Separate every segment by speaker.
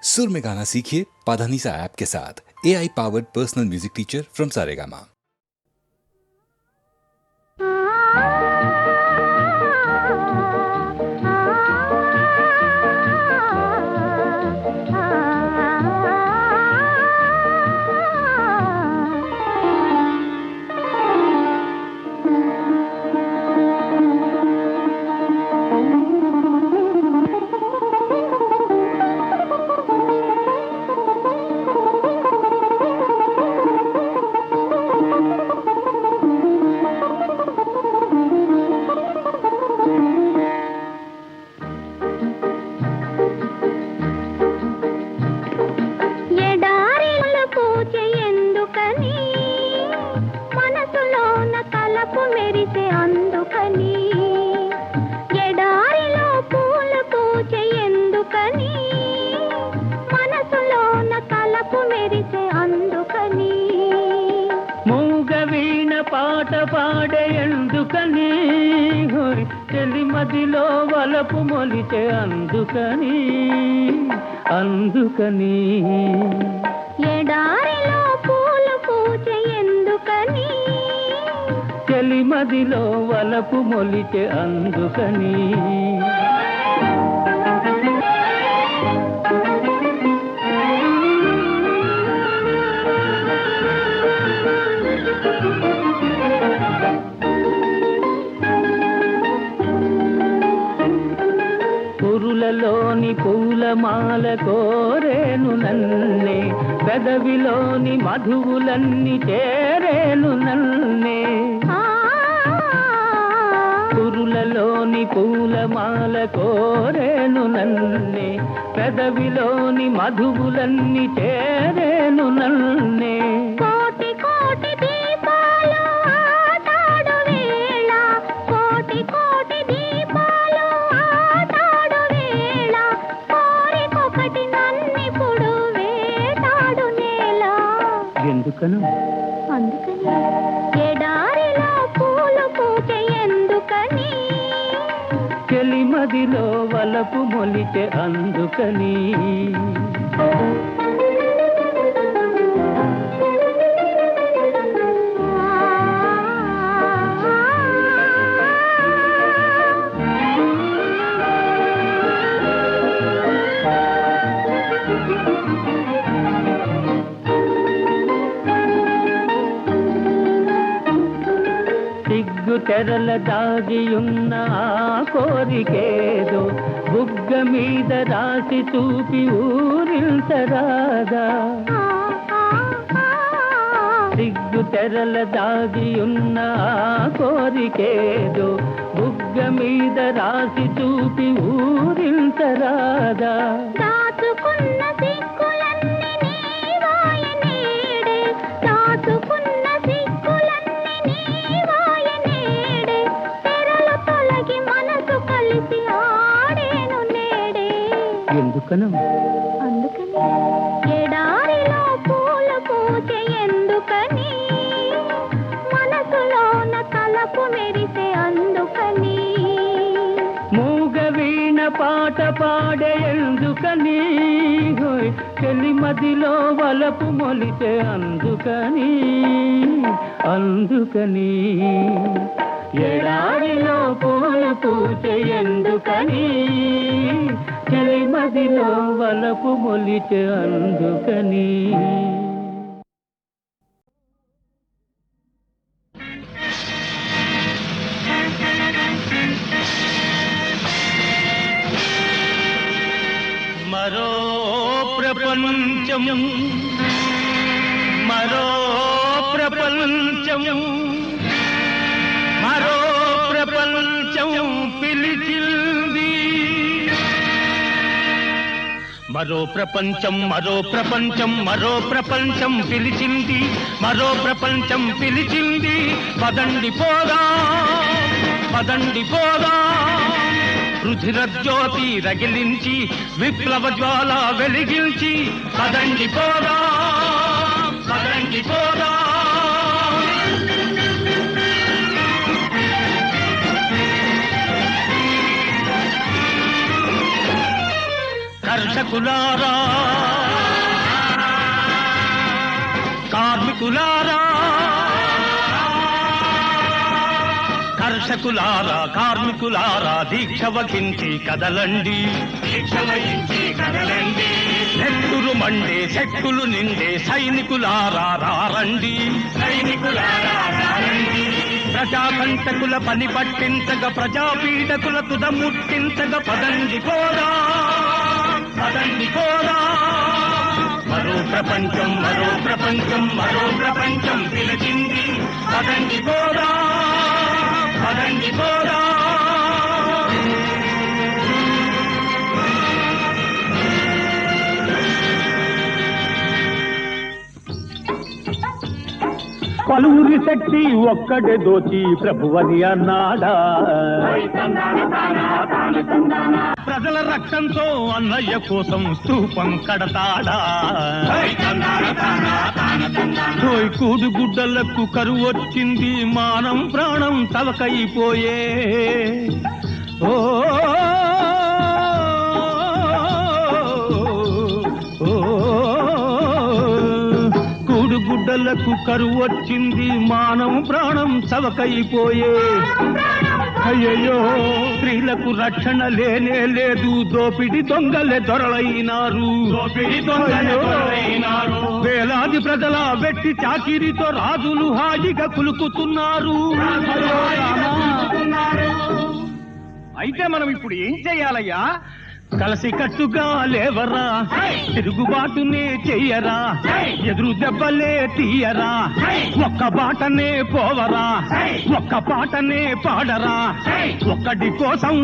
Speaker 1: सुर में गाना सीखिए पाधानीसा ऐप के साथ। AI powered personal music teacher from Saregama.
Speaker 2: పాట పాడే ఎందుకని చెలి మదిలో వలపు మొలిచే అందుకని అందుకని
Speaker 3: ఎడారిలో పూలు పూచే ఎందుకని
Speaker 2: చెలి మదిలో వలపు మొలిచే అందుకని పురులలోని పూలమాల కోరేను నన్నే పెదవిలోని మధువులన్నీ చేరేను నన్నే పురులలోని పూలమాల కోరేను నన్నే పెదవిలోని మధువులన్నీ చేరేను నన్నే
Speaker 3: కోటి కోటి దీపాలు ఆటాడు వేళ కోటి కోటి దీపాలు ఆటాడు వేళ కోరికొకటి నన్నిప్పుడు వేటాడు నేల
Speaker 2: ఎందుకను
Speaker 3: అందుకని ఎడారిలో పూలు పూచే ఎందుకని
Speaker 2: చెలి మదిలో వలపు మొలిచే అందుకని సిగ్గు తెరల దాగియున్న ఆ కోరికేదో బుగ్గ మీద రాసి చూపి ఊరించరాదా సిగ్గు తెరల దాగియున్న ఆ కోరికేదో బుగ్గ మీద రాసి చూపి ఊరించరాదా
Speaker 3: దాచుకున్న సిగ్గులన్నీ నీవాయ నేడే దాచుకున్న సిగ్గులన్నీ నీవాయ నేడే తెరలు తొలగి మనసు కలిసి ఆడేను నేడే
Speaker 2: ఎందుకను
Speaker 3: అందుకని ఎడారిలో పూలు పూచే ఎందుకని మనసులోన తలపు మెరిసే అందుకని
Speaker 2: మూగ వీణ పాట పాడే ఎందుకని చెలి మదిలో వలపు మొలిచే అందుకని అందుకని ఎడారిలో పూలు పూచే ఎందుకని చెలి మదిలో వలపు మొలిచే అందుకని మరో ప్రపంచం మరో ప్రపంచం మరో ప్రపంచం పిలిచింది మరో ప్రపంచం మరో ప్రపంచం మరో ప్రపంచం పిలిచింది మరో ప్రపంచం పిలిచింది పదండి పోదా పదండి పోదా రుధిరజ్యోతి రగిలించి విప్లవ జ్వాల వెలిగించి పదండి పోదా పదండి పోదా కర్షక కర్షకులారా కార్మికులారా కర్షకులారా కార్మికులారా దీక్ష వహించి కదలండి నెత్తురు మండే శక్తులు నిండే సైనికులారా రారండి ప్రజాకంటకుల పని పట్టించగ ప్రజాపీడకుల తుదముట్టించగ పదండి పోరా మరో ప్రపంచం మరో ప్రపంచం మరో ప్రపంచం పిలిచింది పదండి పోరా పలువురి శక్తి ఒక్కడే దోచి ప్రభువని అన్నాడా ప్రజల రక్తంతో అన్నయ్య కోసం స్తూపం కడతాడా కూడు గుడ్డలకు కరువు వచ్చింది మానం ప్రాణం తలకైపోయే ఓ గుడ్డలకు కరువు వచ్చింది మానం ప్రాణం చవకైపోయే అయ్యయ్యో స్త్రీలకు రక్షణ లేనే లేదు దోపిడి దొంగలే దొరలైనారు వేలాది ప్రజల వెట్టి చాకిరితో రాజులు హాయిగా కులుకుతున్నారు అయితే మనం ఇప్పుడు ఏం చెయ్యాలయ్యా కలసి కట్టుగా లేవరా తిరుగుబాటునే చెయ్యరా ఎదురు దెబ్బలే తీయరా ఒక్క బాటనే పోవరా ఒక్క పాటనే పాడరా ఒక్కడి కోసం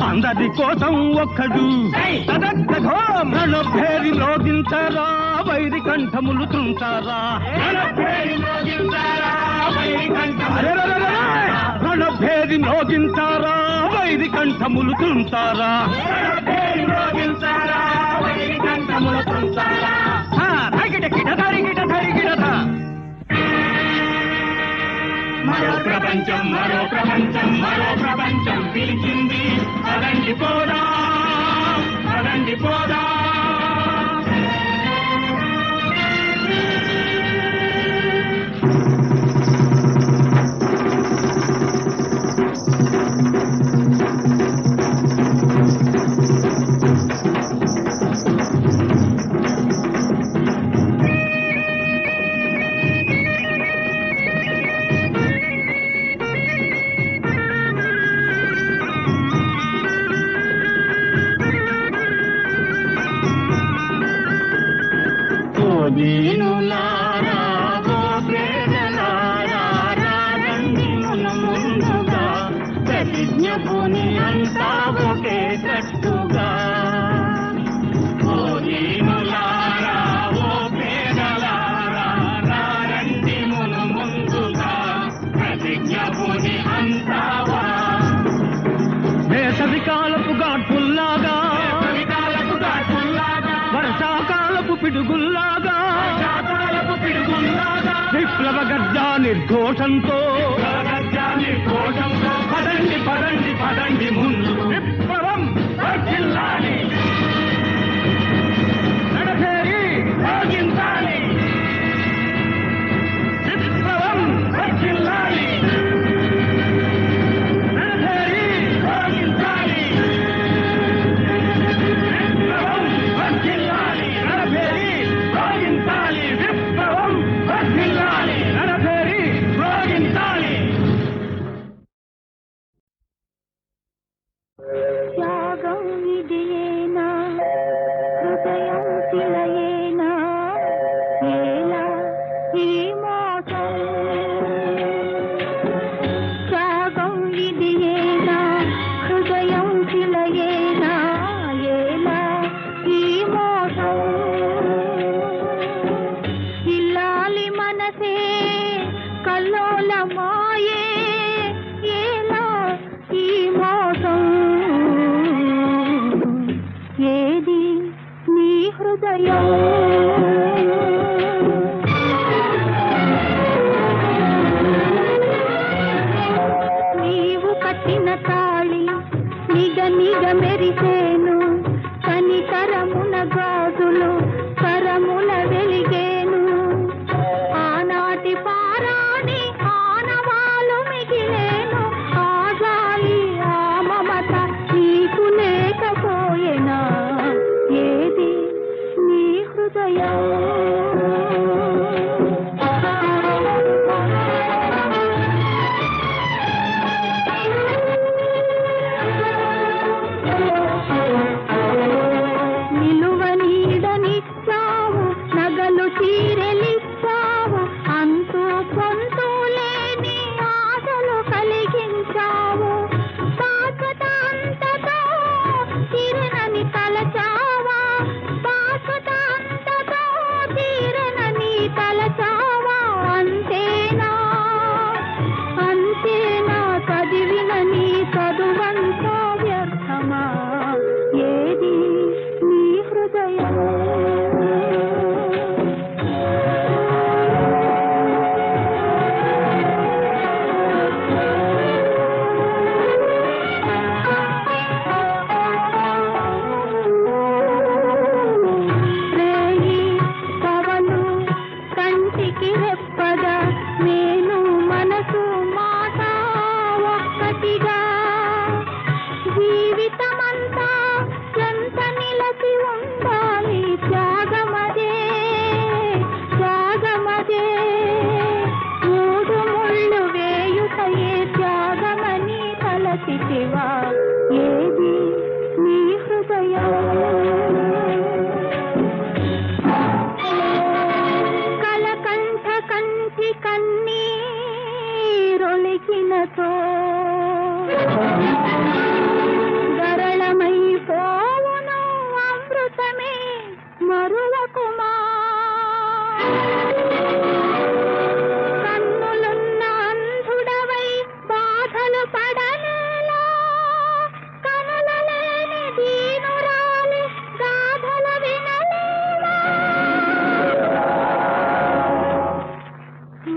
Speaker 2: అందరి కోసం ఒక్కడు రణభేరి లోగించరా వైరి కంఠములు తుంటారా రణభేరి లోగించారా వైరి కంఠములు తుంటారా మరో ప్రపంచం మరో ప్రపంచం మరో ప్రపంచం పిలిచింది పదండి పోదా దీనులారా ఓ ప్రేరలారా రారండి ముందుగా ప్రతిజ్ఞ పుని అంతా ఒకే కట్టుగా ఓ దీనులారా ఓ ప్రేరలారా రారండి ముందుగా ప్రతిజ్ఞ పుని అంతా వేసవి కాలపు గాడ్పుల్లాగా వర్షాకాలపు పిడుగుల్లాగా విప్లవ గర్జా నిర్ఘోషంతో పదండి ముందు విప్లవం వర్ధిల్లాలి నడచేరి సాగించాలి విప్లవం వర్ధిల్లాలి నడచేరి సాగించాలి విప్లవం వర్ధిల్లాలి నడచేరి సాగించాలి విప్లవం వర్ధిల్లాలి నడచేరి సాగించాలి
Speaker 3: త్యాగం ఇదేనా హృదయం తిలయేనా ఏలా ఈ మోసం త్యాగం ఇదేనా హృదయం తిలయేనా ఏలా ఈ మోసం ఇల్లాలి మనసే కల్లోలమాయే ఏలా ఈ మోసం ఏది నీ హృదయం నీవు కట్టిన తాళి నిగ మెరిసేను కని గాజులు కరముల వెలిగేను ఆనాటి పారాణి ఆనవాలు మిగిలేను ఆ గాలి ఆ మమత నీకు లేకపోయేనా ఏది నీ హృదయం నిలువ నీడనిచ్చావు నగలు చీరెలిచ్చావు అంతూ పొంతూ లేని ఆశలు కలిగించావు శాశ్వత అంతతో తీరనని తలచావా శాశ్వత అంతతో తీరనని తలచావా అంతేనా అంతేనా చదివిన నీ చదువంతా వ్యర్థమా ఏది నీ హృదయం రేయి పవలు కంటికి రెప్పగా నేను మనసు మాట ఒక్కటిగా జీవితమంతా ఎంత నిలసి ఉండాలి త్యాగమదే త్యాగమదే మూడు ముళ్ళు వేయుటయే త్యాగమని తలచితివా ఏది నీ హృదయం కలకంఠ కంటి కన్నీరొలికినతో గరళమైపోవును అమృతమే మరువకుమా కన్నులున్న అంధుడవై బాధలు పడనేలా కనుల లేని దీనురాలి గాథలు వినలేవా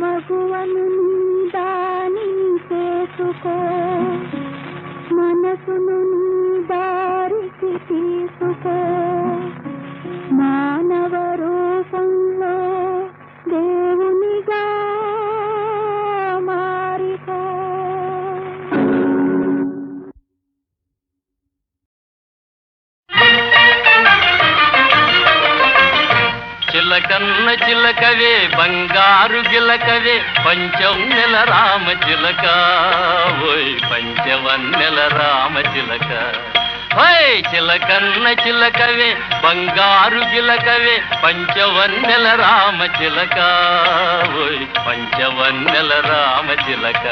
Speaker 3: మగువను దాని చేసుకో మనసును దారికి తీసుకో మానవ రూపంలో దేవునిగా మారిపో
Speaker 4: చిలకన్న చిలకవే బంగారు గిలకవే పంచవన్నెల రామ చిలక ఓయ్ పంచవన్నెల రామ చిలక ఓయ్ చిలకన్న చిలకవే బంగారు గిలకవే పంచవన్నెల రామ చిలక ఓయ్ పంచవన్నెల రామ చిలక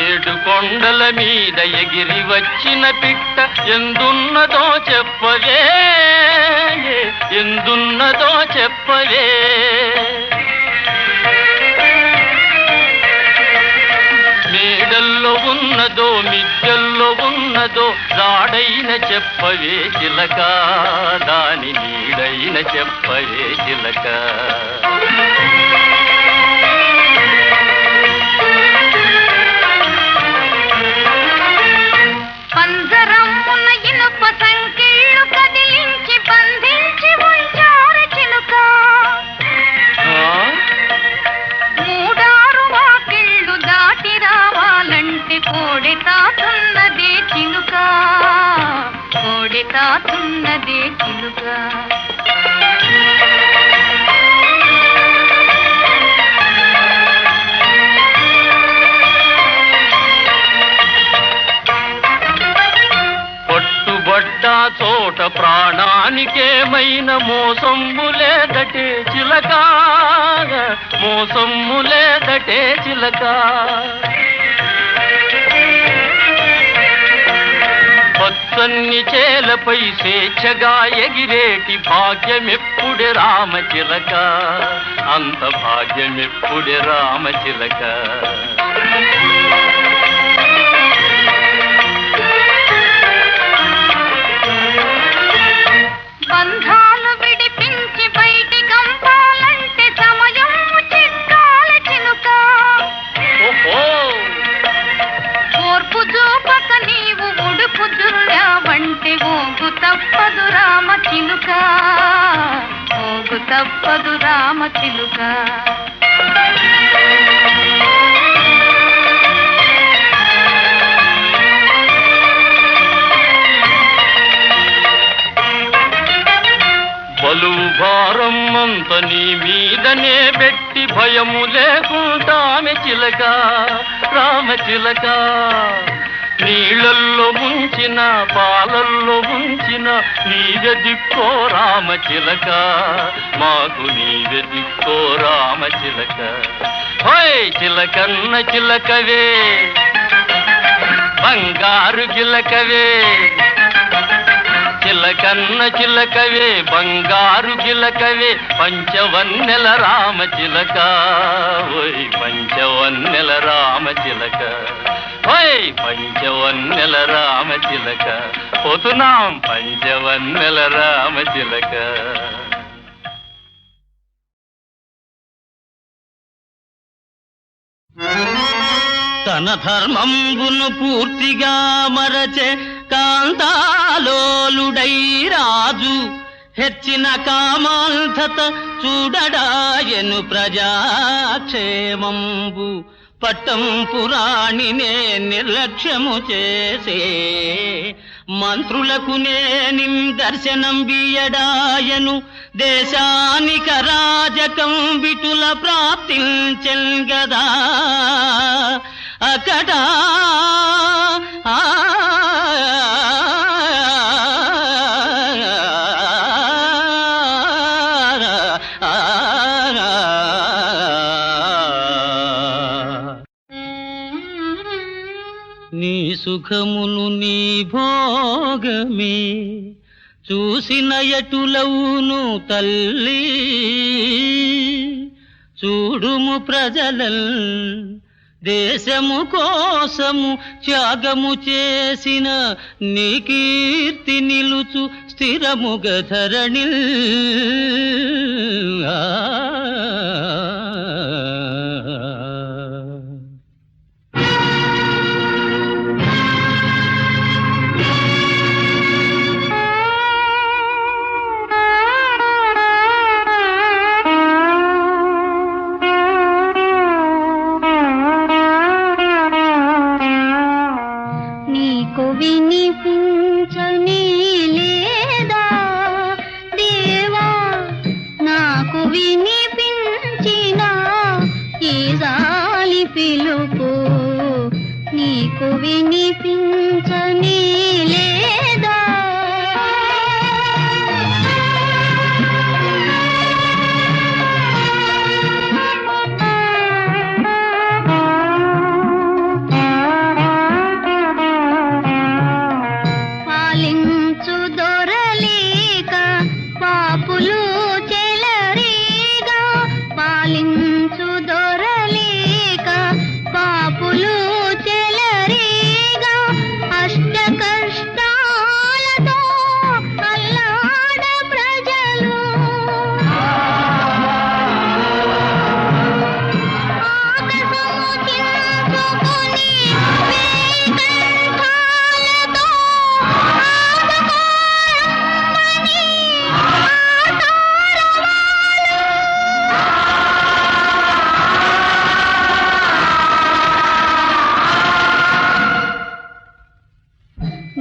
Speaker 4: ఏడు కొండల మీద ఎగిరి వచ్చిన పిట్ట ఎందున్నదో చెప్పవే ఎందున్నదో చెప్పవే మేడల్లో ఉన్నదో మిద్దెల్లో ఉన్నదో రాడైన చెప్పవే చిలక దాని నీడైన చెప్పవే చిలక
Speaker 3: పంజరమున ఇనుప సంకెళ్ళు కదిలించి బంధించి ఉంచారు చిలుక మూడారు వాకిళ్ళు దాటి రావాలంటే కోడి తాతున్నదే చిలుక కోడి తాతున్నదే చిలుక
Speaker 4: పట్టుబడ్డా చోట ప్రాణానికేమైనా మోసమ్ము లేదటే చిలక మోసమ్ము లేదటే చిలక పచ్చన్ని చేలపై స్వేచ్ఛగా ఎగిరేటి భాగ్యమెప్పుడే రామ చిలక అంత భాగ్యమెప్పుడే రామ చిలక
Speaker 3: బంధాలు విడిపించి బయటి కంపాలంటే సమయం చిలుక.
Speaker 4: బలువు భారం అంత నీ మీదనే పెట్టి భయము లేకుంటామె చిలక రామచిలక. నీళ్ళల్లో ముంచిన పాలల్లో ముంచిన నీవె దిక్కో రామచిలక, మాకు నీవె దిక్కో రామచిలక. హోయ్ చిలకన్న చిలకవే బంగారు గిలకవే, చిలకన్న చిలకవే బంగారు గిలకవే, పంచవన్నెల రామచిలక ఓయ్ పంచవన్నెల రామచిలక. ఓయ్ పంచవన్నెల రామచిలక, పోతున్నాం పంచవన్నెల రామచిలక. తన ధర్మంబును పూర్తిగా మరచే కాంతాలోలుడై రాజు హెచ్చిన కామాంధత చూడడాయను ప్రజాక్షేమంబు. పట్టం పురాణినే నిర్లక్ష్యము చేసే మంత్రులకు నేనిం దర్శనం బియడాయను. దేశానిక రాజకం బిటుల ప్రాప్తించెన్ గదా అకట నీ సుఖమును నీ భోగమే చూసిన ఎటులవును తల్లి. చూడుము ప్రజలల్ దేశము కోసము త్యాగము చేసిన నీ కీర్తి నిలుచు స్థిరముగ ధరణిల్.
Speaker 3: వినిపించని లేదా దేవా, నాకు వినిపించిన ఈ జాలి పిలుపు నీకు వినిపించని లేదా.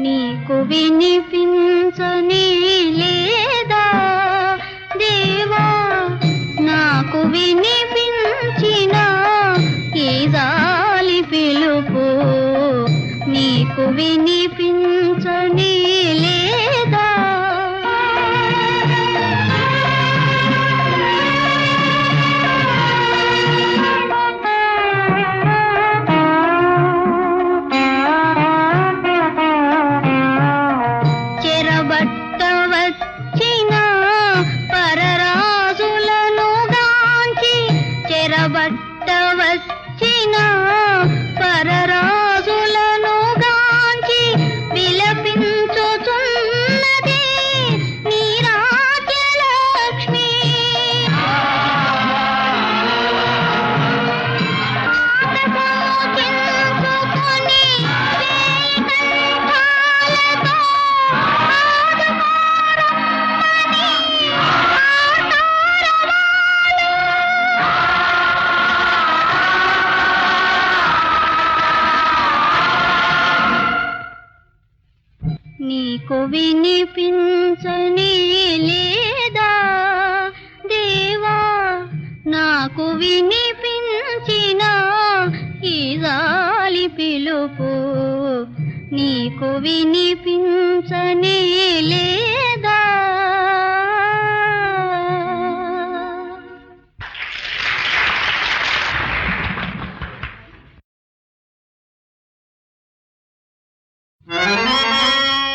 Speaker 3: నీకు వినిపించని లేదా దేవా, నాకు వినిపించిన ఈ జాలి పిలుపు నీకు వినిపించని లేదా. చెరబట్టవచ్చిన పరరాజులను గాంచి, చెరబట్టవచ్చిన పరరాజులను గాంచి విలపించుచున్నది నీ రాజ్యలక్ష్మి. ఆకసముచించుకొని వేయికంఠాలతో ఆదుకోరమ్మని ఆటారవాలు. నీకు వినిపించని లేదా దేవా నాకు వినిపించిన ఈ జాలి పిలుపు నీకు వినిపించని లేదా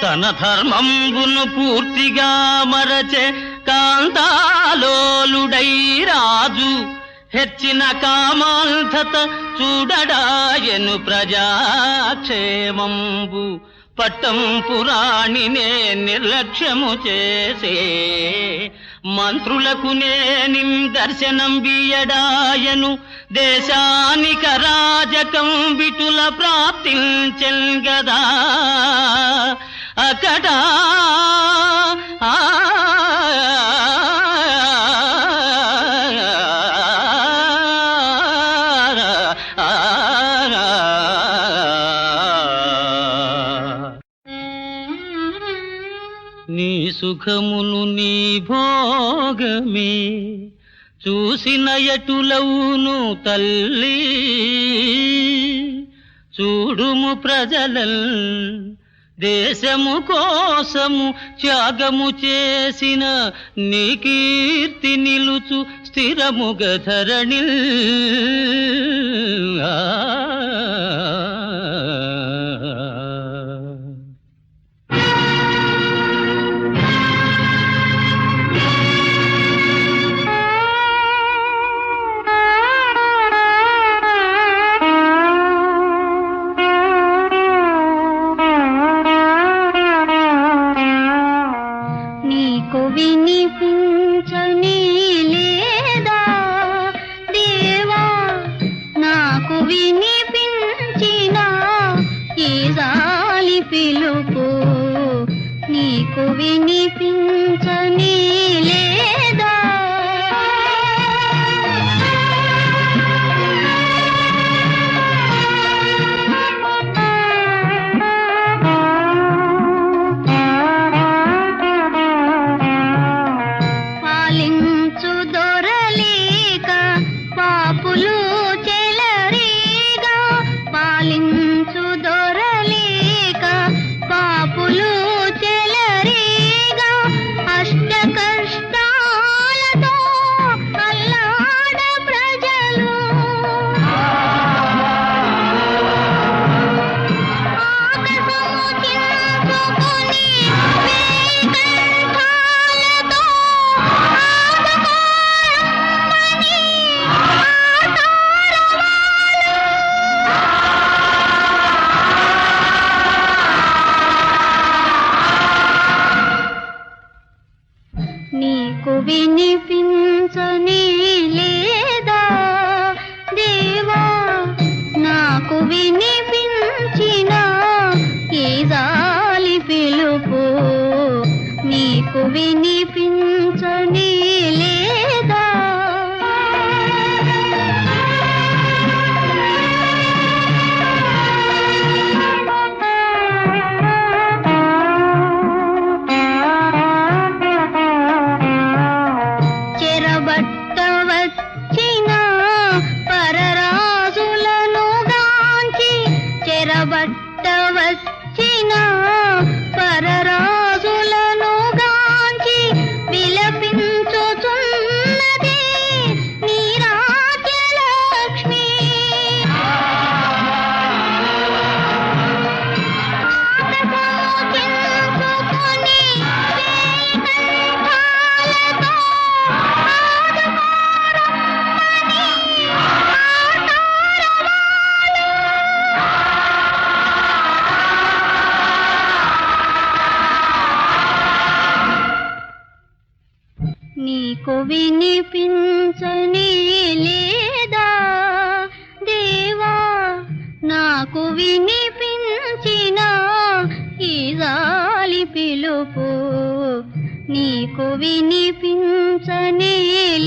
Speaker 4: తన ధర్మంబును పూర్తిగా మరచే కాంతాలోలుడై రాజు హెచ్చిన కామాంధత చూడడాయను ప్రజాక్షేమంబు పట్టం పురాణినే నిర్లక్ష్యము చేసే మంత్రులకు నేనిం దర్శనం బియడాయను దేశానిక రాజకం విటుల ప్రాప్తించెన్ గదా అకటా నీ సుఖమును నీ భోగమే చూసిన ఎటులవును తల్లి చూడుము ప్రజలల్ దేశము కోసము త్యాగము చేసిన నీ కీర్తి నిలుచు స్థిరముగ ధరణిల్
Speaker 3: నీకు వినిపించని లేదా దేవా నాకు వినిపించిన ఈ జాలి పిలుపు నీకు వినిపించని లేదా పాలించు దొరలేక పాపులు చెలరేగా పాలించు దొరలేక పాపులు చెలరేగా అష్ట కష్టాలతో అల్లాడ ప్రజలు ఆకాశము చించుకొని వేకంఠాలతో ఆదుకోరమ్మని నీకు వినిపించని లేదా దేవా నాకు వినిపించిన ఈ జాలి పిలుపు నీకు వినిపించని లేదా చెరబట్ట వచ్చిన పరరాజులను గాంచి చెరబట్ట వచ్చిన పరరాజులను గాంచి విలపించుచున్నది నీ రాజ్యలక్ష్మి చించుకొని వేకంఠాలతో నీకు వినిపించని లేదా దేవా నాకు వినిపించిన ఈ జాలి పిలుపు నీకు వినిపించని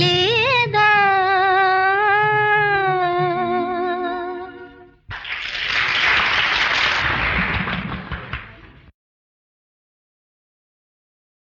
Speaker 3: లేదా